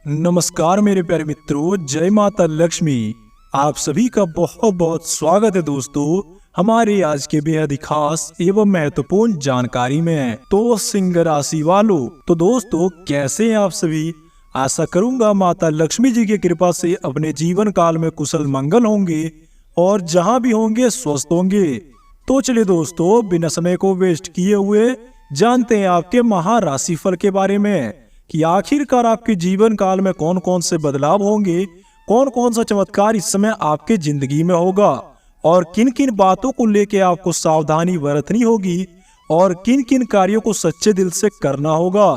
नमस्कार मेरे प्यारे मित्रों, जय माता लक्ष्मी। आप सभी का बहुत बहुत स्वागत है दोस्तों हमारे आज के बेहद खास एवं महत्वपूर्ण जानकारी में। तो सिंह राशि वालों, तो दोस्तों कैसे हैं आप सभी। आशा करूंगा माता लक्ष्मी जी की कृपा से अपने जीवन काल में कुशल मंगल होंगे और जहां भी होंगे स्वस्थ होंगे। तो चलिए दोस्तों, बिना समय को वेस्ट किए हुए जानते हैं आपके महाराशिफल के बारे में कि आखिरकार आपके जीवन काल में कौन कौन से बदलाव होंगे, कौन कौन सा चमत्कार इस समय आपके जिंदगी में होगा और किन किन बातों को लेके आपको सावधानी बरतनी होगी और किन किन कार्यों को सच्चे दिल से करना होगा।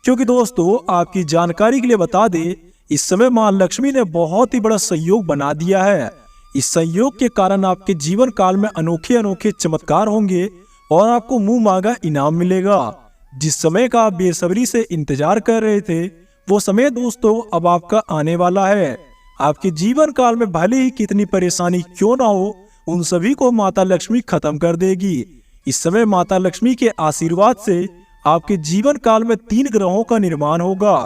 क्योंकि दोस्तों आपकी जानकारी के लिए बता दे, इस समय मां लक्ष्मी ने बहुत ही बड़ा सहयोग बना दिया है। इस सहयोग के कारण आपके जीवन काल में अनोखे अनोखे चमत्कार होंगे और आपको मुंह मांगा इनाम मिलेगा। जिस समय का आप बेसब्री से इंतजार कर रहे थे, वो समय दोस्तों अब आपका आने वाला है। आपके जीवन काल में भले ही कितनी परेशानी क्यों ना हो, उन सभी को माता लक्ष्मी खत्म कर देगी। इस समय माता लक्ष्मी के आशीर्वाद से आपके जीवन काल में 3 ग्रहों का निर्माण होगा।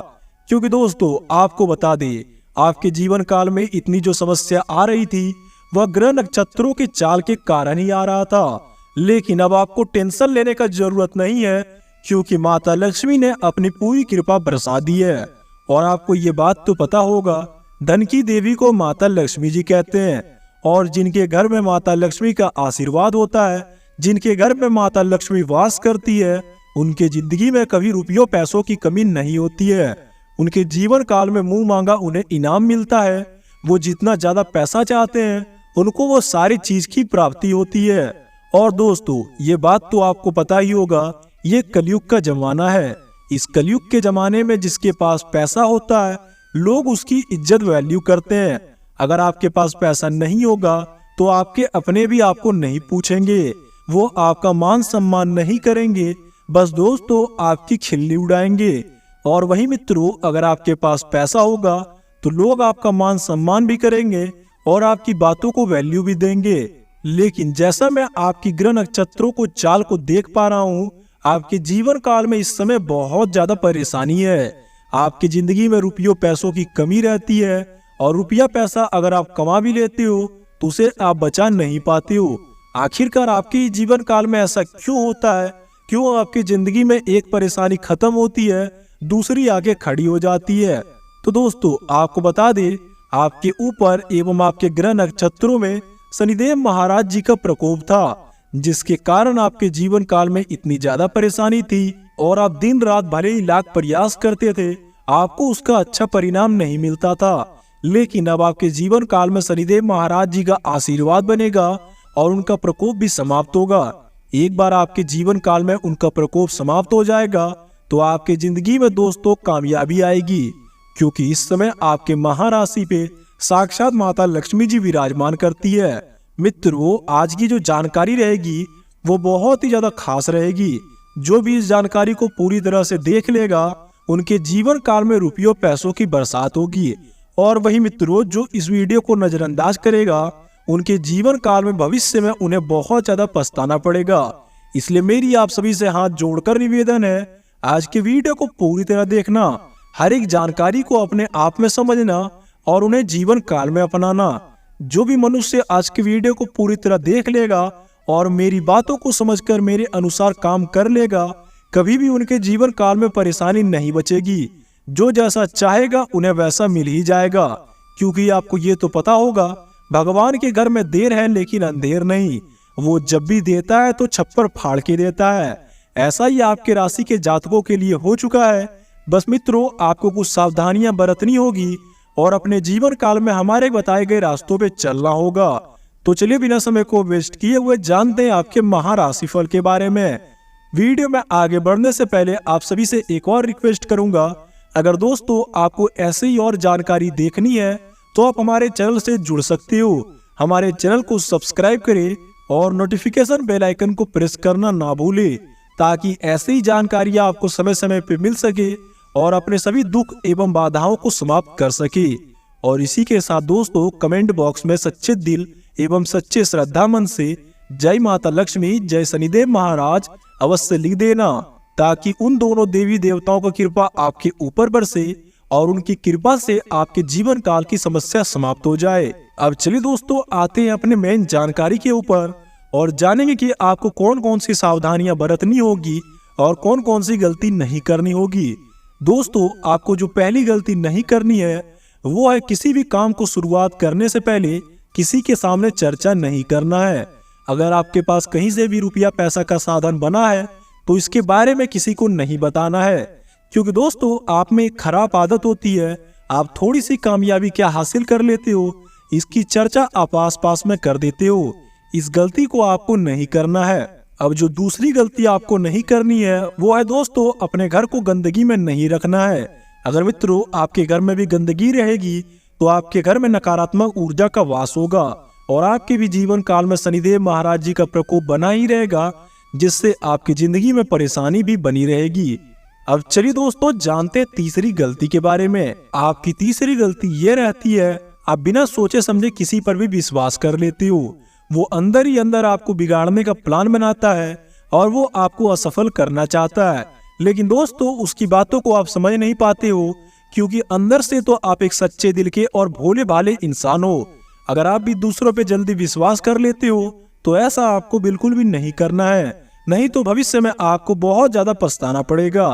क्योंकि दोस्तों आपको बता दें, आपके जीवन काल में इतनी जो समस्या आ रही थी, वह ग्रह नक्षत्रों के चाल के कारण ही आ रहा था। लेकिन अब आपको टेंशन लेने का जरूरत नहीं है, क्योंकि माता लक्ष्मी ने अपनी पूरी कृपा बरसा दी है। और आपको ये बात तो पता होगा, धन की देवी को माता लक्ष्मी जी कहते हैं। और जिनके घर में माता लक्ष्मी का आशीर्वाद होता है, जिनके घर में माता लक्ष्मी वास करती है, उनके जिंदगी में कभी रुपयों पैसों की कमी नहीं होती है। उनके जीवन काल में मुंह मांगा उन्हें इनाम मिलता है। वो जितना ज्यादा पैसा चाहते हैं, उनको वो सारी चीज की प्राप्ति होती है। और दोस्तों ये बात तो आपको पता ही होगा, ये कलयुग का जमाना है। इस कलयुग के जमाने में जिसके पास पैसा होता है, लोग उसकी इज्जत वैल्यू करते हैं। अगर आपके पास पैसा नहीं होगा तो आपके अपने भी आपको नहीं पूछेंगे, वो आपका मान सम्मान नहीं करेंगे, बस दोस्तों आपकी खिल्ली उड़ाएंगे। और वही मित्रों, अगर आपके पास पैसा होगा तो लोग आपका मान सम्मान भी करेंगे और आपकी बातों को वैल्यू भी देंगे। लेकिन जैसा मैं आपकी ग्रह नक्षत्रों को चाल को देख पा रहा हूँ, आपके जीवन काल में इस समय बहुत ज्यादा परेशानी है। आपकी जिंदगी में रुपयों पैसों की कमी रहती है और रुपया पैसा अगर आप कमा भी लेते हो तो उसे आप बचा नहीं पाते हो। आखिरकार आपके जीवन काल में ऐसा क्यों होता है? क्यों आपकी जिंदगी में एक परेशानी खत्म होती है, दूसरी आगे खड़ी हो जाती है? तो दोस्तों आपको बता दे, आपके ऊपर एवं आपके ग्रह नक्षत्रों में शनिदेव महाराज जी का प्रकोप था, जिसके कारण आपके जीवन काल में इतनी ज्यादा परेशानी थी और आप दिन रात भले ही लाख प्रयास करते थे, आपको उसका अच्छा परिणाम नहीं मिलता था। लेकिन अब आपके जीवन काल में शनिदेव महाराज जी का आशीर्वाद बनेगा और उनका प्रकोप भी समाप्त होगा। एक बार आपके जीवन काल में उनका प्रकोप समाप्त हो जाएगा तो आपके जिंदगी में दोस्तों कामयाबी आएगी, क्योंकि इस समय आपके महाराशि पे साक्षात माता लक्ष्मी जी विराजमान करती है। मित्रों आज की जो जानकारी रहेगी वो बहुत ही ज्यादा खास रहेगी। जो भी इस जानकारी को पूरी तरह से देख लेगा, उनके जीवन काल में रुपयों पैसों की बरसात होगी। और वही मित्रों जो इस वीडियो को नजरअंदाज करेगा, उनके जीवन काल में भविष्य में उन्हें बहुत ज्यादा पछताना पड़ेगा। इसलिए मेरी आप सभी से हाथ जोड़कर निवेदन है, आज के वीडियो को पूरी तरह देखना, हर एक जानकारी को अपने आप में समझना और उन्हें जीवन काल में अपनाना। जो भी मनुष्य आज के वीडियो को पूरी तरह देख लेगा और मेरी बातों को समझकर मेरे अनुसार काम कर लेगा, कभी भी उनके जीवन काल में परेशानी नहीं बचेगी। जो जैसा चाहेगा उन्हें वैसा मिल ही जाएगा। क्योंकि आपको ये तो पता होगा, भगवान के घर में देर है लेकिन अंधेर नहीं। वो जब भी देता है तो छप्पर फाड़ के देता है। ऐसा ही आपके राशि के जातकों के लिए हो चुका है। बस मित्रों आपको कुछ सावधानियां बरतनी होगी और अपने जीवन काल में हमारे बताए गए रास्तों पे चलना होगा। तो चलिए बिना समय को वेस्ट किए हुए जानते हैं आपके महाराशिफल के बारे में। वीडियो में आगे बढ़ने से पहले आप सभी से एक और रिक्वेस्ट करूंगा, अगर दोस्तों आपको ऐसे ही और जानकारी देखनी है तो आप हमारे चैनल से जुड़ सकते हो। हमारे चैनल को सब्सक्राइब करें और नोटिफिकेशन बेल आइकन को प्रेस करना ना भूले, ताकि ऐसी ही जानकारियां आपको समय समय पे मिल सके और अपने सभी दुख एवं बाधाओं को समाप्त कर सके। और इसी के साथ दोस्तों कमेंट बॉक्स में सच्चे दिल एवं सच्चे श्रद्धा मन से जय माता लक्ष्मी, जय शनिदेव महाराज अवश्य लिख देना, ताकि उन दोनों देवी देवताओं का कृपा आपके ऊपर बरसे और उनकी कृपा से आपके जीवन काल की समस्या समाप्त हो जाए। अब चलिए दोस्तों आते हैं अपने मेन जानकारी के ऊपर और जानेंगे कि आपको कौन कौन सी सावधानियां बरतनी होगी और कौन कौन सी गलती नहीं करनी होगी। दोस्तों आपको जो पहली गलती नहीं करनी है वो है किसी भी काम को शुरुआत करने से पहले किसी के सामने चर्चा नहीं करना है। अगर आपके पास कहीं से भी रुपया पैसा का साधन बना है तो इसके बारे में किसी को नहीं बताना है, क्योंकि दोस्तों आप में एक खराब आदत होती है, आप थोड़ी सी कामयाबी क्या हासिल कर लेते हो इसकी चर्चा आप आस पास में कर देते हो। इस गलती को आपको नहीं करना है। अब जो दूसरी गलती आपको नहीं करनी है वो है दोस्तों अपने घर को गंदगी में नहीं रखना है। अगर मित्रों आपके घर में भी गंदगी रहेगी तो आपके घर में नकारात्मक ऊर्जा का वास होगा और आपके भी जीवन काल में शनिदेव महाराज जी का प्रकोप बना ही रहेगा, जिससे आपकी जिंदगी में परेशानी भी बनी रहेगी। अब चलिए दोस्तों जानते हैं तीसरी गलती के बारे में। आपकी तीसरी गलती ये रहती है आप बिना सोचे समझे किसी पर भी विश्वास कर लेते हो। वो अंदर ही अंदर आपको बिगाड़ने का प्लान बनाता है और वो आपको असफल करना चाहता है, लेकिन दोस्तों उसकी बातों को आप समझ नहीं पाते हो, क्योंकि अंदर से तो आप एक सच्चे दिल के और भोले भाले इंसान हो। अगर आप भी दूसरों पे जल्दी विश्वास कर लेते हो तो ऐसा आपको बिल्कुल भी नहीं करना है, नहीं तो भविष्य में आपको बहुत ज्यादा पछताना पड़ेगा।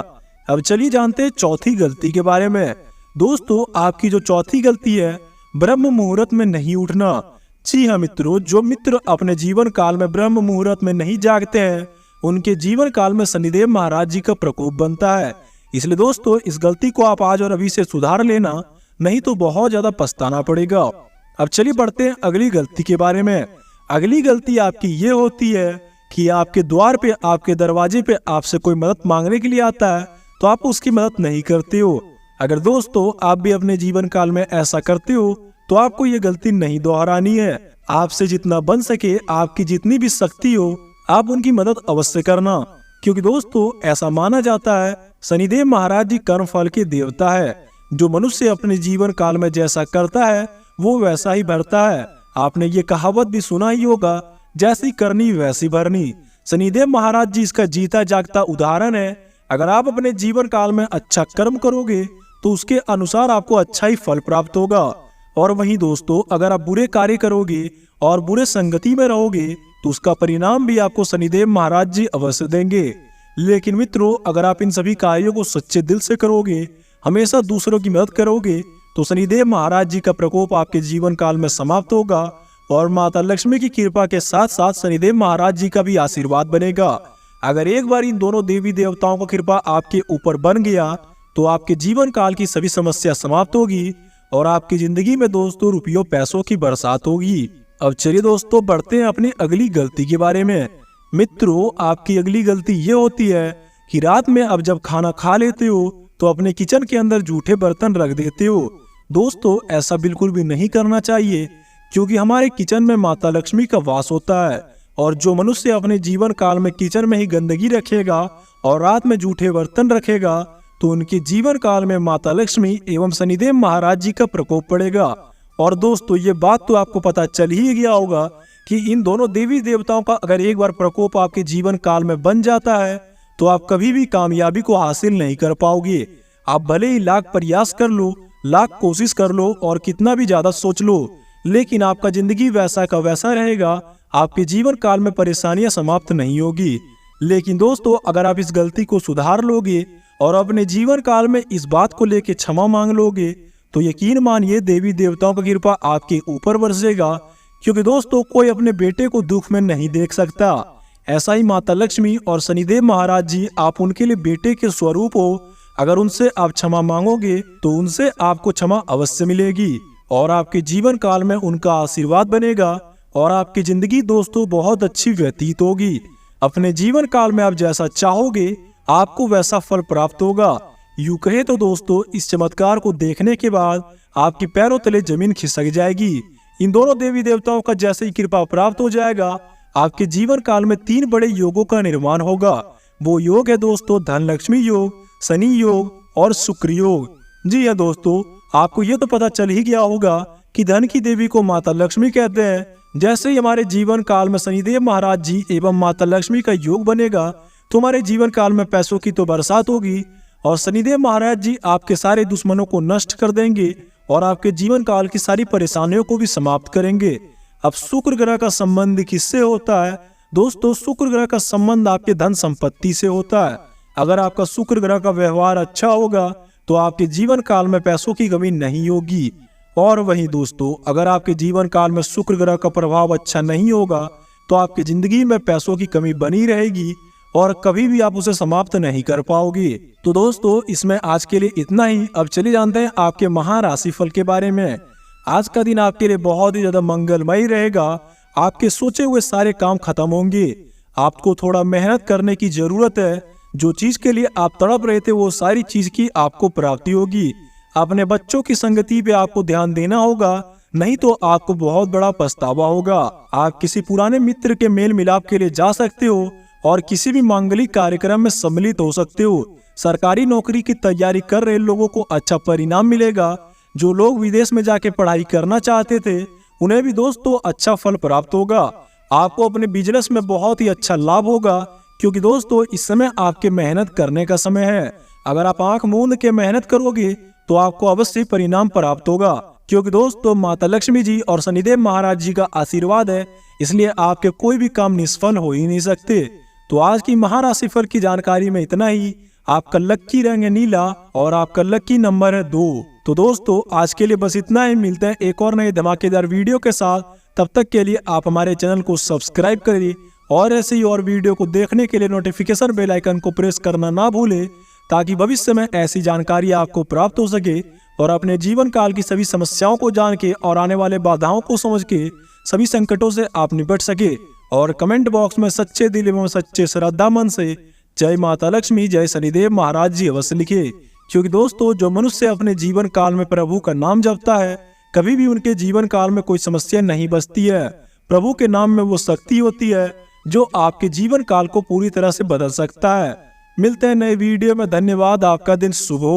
अब चलिए जानते हैं चौथी गलती के बारे में। दोस्तों आपकी जो चौथी गलती है ब्रह्म मुहूर्त में नहीं उठना। जी हाँ मित्रों, जो मित्र अपने जीवन काल में ब्रह्म मुहूर्त में नहीं जागते हैं उनके जीवन काल में शनिदेव महाराज जी का प्रकोप बनता है। इसलिए दोस्तों इस गलती को आप आज और अभी से सुधार लेना, नहीं तो बहुत ज्यादा पछताना पड़ेगा। अब चलिए बढ़ते हैं अगली गलती के बारे में। अगली गलती आपकी ये होती है कि आपके द्वार पे, आपके दरवाजे पे आपसे कोई मदद मांगने के लिए आता है तो आप उसकी मदद नहीं करते हो। अगर दोस्तों आप भी अपने जीवन काल में ऐसा करते हो तो आपको ये गलती नहीं दोहरानी है। आपसे जितना बन सके, आपकी जितनी भी शक्ति हो, आप उनकी मदद अवश्य करना, क्योंकि दोस्तों ऐसा माना जाता है शनिदेव महाराज जी कर्म फल के देवता है। जो मनुष्य अपने जीवन काल में जैसा करता है वो वैसा ही भरता है। आपने ये कहावत भी सुना ही होगा, जैसी करनी वैसी भरनी। शनिदेव महाराज जी इसका जीता जागता उदाहरण है। अगर आप अपने जीवन काल में अच्छा कर्म करोगे तो उसके अनुसार आपको अच्छा ही फल प्राप्त होगा, और वहीं दोस्तों अगर आप बुरे कार्य करोगे और बुरे संगति में रहोगे तो उसका परिणाम भी आपको शनिदेव महाराज जी अवश्य देंगे। लेकिन मित्रों अगर आप इन सभी कार्यों को सच्चे दिल से करोगे, हमेशा दूसरों की मदद करोगे, तो शनिदेव महाराज जी का प्रकोप आपके जीवन काल में समाप्त होगा और माता लक्ष्मी की कृपा के साथ साथ शनिदेव महाराज जी का भी आशीर्वाद बनेगा। अगर एक बार इन दोनों देवी देवताओं का कृपा आपके ऊपर बन गया तो आपके जीवन काल की सभी समस्या समाप्त होगी और आपकी जिंदगी में दोस्तों रुपयों पैसों की बरसात होगी। अब चलिए दोस्तों बढ़ते हैं अपनी अगली गलती के बारे में। मित्रों आपकी अगली गलती ये होती है कि रात में अब जब खाना खा लेते हो तो अपने किचन के अंदर जूठे बर्तन रख देते हो। दोस्तों ऐसा बिल्कुल भी नहीं करना चाहिए, क्योंकि हमारे किचन में माता लक्ष्मी का वास होता है, और जो मनुष्य अपने जीवन काल में किचन में ही गंदगी रखेगा और रात में जूठे बर्तन रखेगा तो उनके जीवन काल में माता लक्ष्मी एवं शनिदेव महाराज जी का प्रकोप पड़ेगा। और दोस्तों ये बात तो आपको पता चल ही गया होगा कि इन दोनों देवी देवताओं का अगर एक बार प्रकोप आपके जीवन काल में बन जाता है तो आप कभी भी कामयाबी को हासिल नहीं कर पाओगे। आप भले ही लाख प्रयास कर लो, लाख कोशिश कर लो और कितना भी ज्यादा सोच लो, लेकिन आपका जिंदगी वैसा का वैसा रहेगा, आपके जीवन काल में परेशानियां समाप्त नहीं होगी। लेकिन दोस्तों अगर आप इस गलती को सुधार लोगे और अपने जीवन काल में इस बात को लेके क्षमा मांग लोगे तो यकीन मानिए देवी देवताओं का कृपा आपके ऊपर बरसेगा, क्योंकि दोस्तों कोई अपने बेटे को दुख में नहीं देख सकता। ऐसा ही माता लक्ष्मी और शनिदेव महाराज जी आप उनके लिए बेटे के स्वरूप हो। अगर उनसे आप क्षमा मांगोगे तो उनसे आपको क्षमा अवश्य मिलेगी और आपके जीवन काल में उनका आशीर्वाद बनेगा और आपकी जिंदगी दोस्तों बहुत अच्छी व्यतीत होगी। अपने जीवन काल में आप जैसा चाहोगे आपको वैसा फल प्राप्त होगा। यूं कहे तो दोस्तों इस चमत्कार को देखने के बाद आपके पैरों तले जमीन खिसक जाएगी। इन दोनों देवी देवताओं का जैसे ही कृपा प्राप्त हो जाएगा आपके जीवन काल में 3 बड़े योगों का निर्माण होगा। वो योग है दोस्तों धन लक्ष्मी योग, शनि योग और शुक्र योग। जी हाँ दोस्तों, आपको ये तो पता चल ही गया होगा कि धन की देवी को माता लक्ष्मी कहते हैं। जैसे ही हमारे जीवन काल में शनिदेव महाराज जी एवं माता लक्ष्मी का योग बनेगा तो हमारे जीवन काल में पैसों की तो बरसात होगी और शनिदेव महाराज जी आपके सारे दुश्मनों को नष्ट कर देंगे और आपके जीवन काल की सारी परेशानियों को भी समाप्त करेंगे। अब शुक्र ग्रह का संबंध किससे होता है? दोस्तों, शुक्र ग्रह का संबंध आपके धन संपत्ति से होता है। अगर आपका शुक्र ग्रह का व्यवहार अच्छा होगा तो आपके जीवन काल में पैसों की कमी नहीं होगी। और वहीं दोस्तों, अगर आपके जीवन काल में शुक्र ग्रह का प्रभाव अच्छा नहीं होगा तो आपकी जिंदगी में पैसों की कमी बनी रहेगी और कभी भी आप उसे समाप्त नहीं कर पाओगे। तो दोस्तों, इसमें आज के लिए इतना ही। अब चलिए जानते हैं आपके महाराशि फल के बारे में। आज का दिन आपके लिए बहुत ही ज्यादा मंगलमय रहेगा। आपके सोचे हुए सारे काम खत्म होंगे। आपको थोड़ा मेहनत करने की जरूरत है। जो चीज के लिए आप तड़प रहे थे वो सारी चीज की आपको प्राप्ति होगी। अपने बच्चों की संगति पे आपको ध्यान देना होगा, नहीं तो आपको बहुत बड़ा पछतावा होगा। आप किसी पुराने मित्र के मेल मिलाप के लिए जा सकते हो और किसी भी मांगलिक कार्यक्रम में सम्मिलित हो सकते हो। सरकारी नौकरी की तैयारी कर रहे लोगों को अच्छा परिणाम मिलेगा। जो लोग विदेश में जाके पढ़ाई करना चाहते थे उन्हें भी दोस्तों अच्छा फल प्राप्त होगा। आपको अपने बिजनेस में बहुत ही अच्छा लाभ होगा, क्योंकि दोस्तों इस समय आपके मेहनत करने का समय है। अगर आप आंख मूंद के मेहनत करोगे तो आपको अवश्य परिणाम प्राप्त होगा, क्योंकि दोस्तों माता लक्ष्मी जी और शनिदेव महाराज जी का आशीर्वाद है, इसलिए आपके कोई भी काम निष्फल हो ही नहीं सकते। तो आज की महाराशि फल की जानकारी में इतना ही। आपका लक्की रंग है नीला और आपका लक्की नंबर है 2। तो दोस्तों आज के लिए बस इतना ही। मिलते हैं एक और नए धमाकेदार वीडियो के साथ। तब तक के लिए आप हमारे चैनल को सब्सक्राइब करिए और ऐसे ही और वीडियो को देखने के लिए नोटिफिकेशन बेल आइकन को प्रेस करना ना भूलें, ताकि भविष्य में ऐसी जानकारी आपको प्राप्त हो सके और अपने जीवन काल की सभी समस्याओं को जान के और आने वाले बाधाओं को समझ के सभी संकटों से आप निपट सके। और कमेंट बॉक्स में सच्चे दिल एवं सच्चे श्रद्धा मन से जय माता लक्ष्मी, जय शनिदेव महाराज जी अवश्य लिखे, क्योंकि दोस्तों जो मनुष्य अपने जीवन काल में प्रभु का नाम जपता है कभी भी उनके जीवन काल में कोई समस्या नहीं बचती है। प्रभु के नाम में वो शक्ति होती है जो आपके जीवन काल को पूरी तरह से बदल सकता है। मिलते हैं नए वीडियो में। धन्यवाद। आपका दिन शुभ हो।